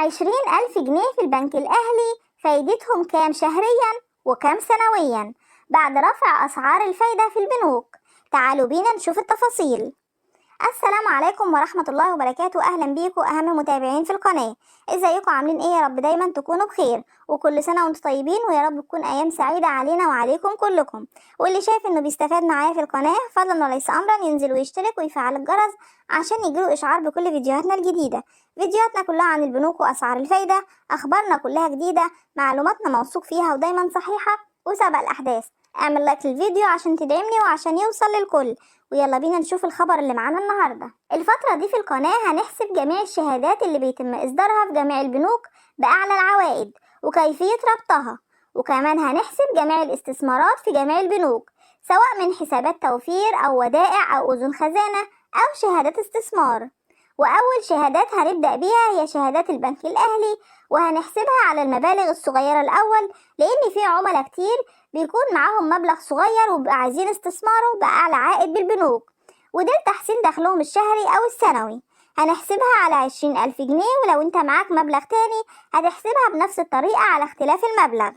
20,000 جنيه في البنك الأهلي فايدتهم كام شهريا وكام سنويا بعد رفع أسعار الفايدة في البنوك؟ تعالوا بينا نشوف التفاصيل. السلام عليكم ورحمة الله وبركاته. أهلا بيكم أهم المتابعين في القناة. ازيكم عاملين ايه؟ يا رب دايما تكونوا بخير وكل سنة وانتم طيبين، ويا رب تكون أيام سعيدة علينا وعليكم كلكم. واللي شايف انه بيستفاد معايا في القناة فضلا وليس أمرا ينزل ويشترك ويفعل الجرس عشان يجيله إشعار بكل فيديوهاتنا الجديدة. فيديوهاتنا كلها عن البنوك وأسعار الفايدة، أخبارنا كلها جديدة، معلوماتنا موثوق فيها ودايما صحيحة وسبق الأحداث. اعمل لايك للفيديو عشان تدعمني وعشان يوصل للكل. ويلا بينا نشوف الخبر اللي معانا النهاردة. الفترة دي في القناة هنحسب جميع الشهادات اللي بيتم إصدارها في جميع البنوك بأعلى العوائد وكيفية ربطها، وكمان هنحسب جميع الاستثمارات في جميع البنوك سواء من حسابات توفير أو ودائع أو أذون خزانة أو شهادات استثمار. وأول شهادات هنبدأ بيها هي شهادات البنك الأهلي، وهنحسبها على المبالغ الصغيرة الأول، لأن في عملاء كتير بيكون معاهم مبلغ صغير وبقى عايزين استثماره بأعلى عائد بالبنوك، وده لتحسين دخلهم الشهري أو السنوي. هنحسبها على 20,000 جنيه، ولو انت معاك مبلغ تاني هتحسبها بنفس الطريقة على اختلاف المبلغ.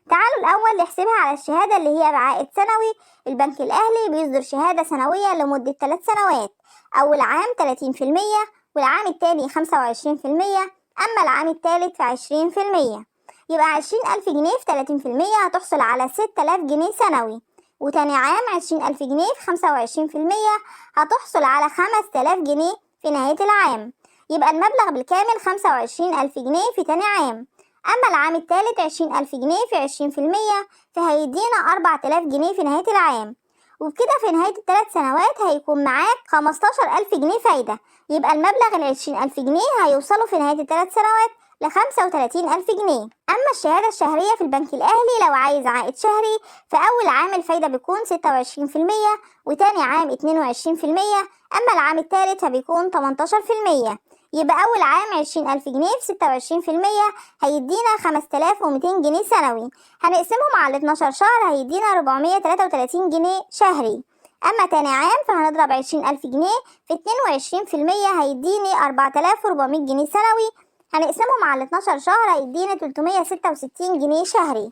تعالوا الأول نحسبها على الشهادة اللي هي بعائد سنوي. البنك الأهلي بيصدر شهادة سنوية لمدة 3 سنوات، أول عام 30%، والعام التاني 25%، أما العام التالت 20%. يبقى 20,000 جنيه في 30% هتحصل على 6,000 جنيه سنوي، وتاني عام 20,000 جنيه في 25% هتحصل على 5,000 جنيه في نهاية العام. يبقى المبلغ بالكامل 25,000 جنيه في تاني عام. أما العام التالت 20,000 جنيه في 20%، فهيدينا 4,000 جنيه في نهاية العام. وبكده في نهاية ال3 سنوات هيكون معاك 15,000 جنيه فايدة. يبقى المبلغ 20,000 جنيه هيوصلوا في نهاية ال3 سنوات ل35,000 جنيه. أما الشهادة الشهرية في البنك الأهلي لو عايز عائد شهري، فأول عام الفايدة بيكون 26%، وتاني عام 22%، أما العام التالت فبيكون 18%. يبقى أول عام 20,000 جنيه في 26% هيدينا 5,200 جنيه سنوي. هنقسمهم على 12 شهر هيدينا 433 جنيه شهري. أما تاني عام فهنضرب 20,000 جنيه في 22% هيديني 4,400 جنيه سنوي. هنقسمهم على 12 شهر هيدينا 366 جنيه شهري.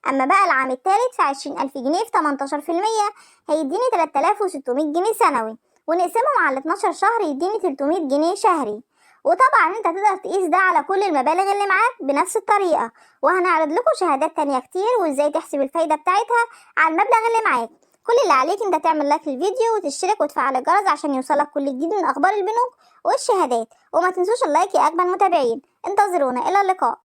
أما بقى العام التالت في 20,000 جنيه في 18% هيديني 3,600 جنيه سنوي، ونقسمهم على 12 شهر يديني 300 جنيه شهري. وطبعا انت تقدر تقيس ده على كل المبالغ اللي معاك بنفس الطريقة، وهنعرض لكم شهادات تانية كتير وازاي تحسب الفايدة بتاعتها على المبلغ اللي معاك. كل اللي عليك انت تعمل لايك للفيديو وتشترك وتفعل الجرس عشان يوصلك كل جديد من اخبار البنوك والشهادات، وما تنسوش اللايك يا اجمل متابعين. انتظرونا، الى اللقاء.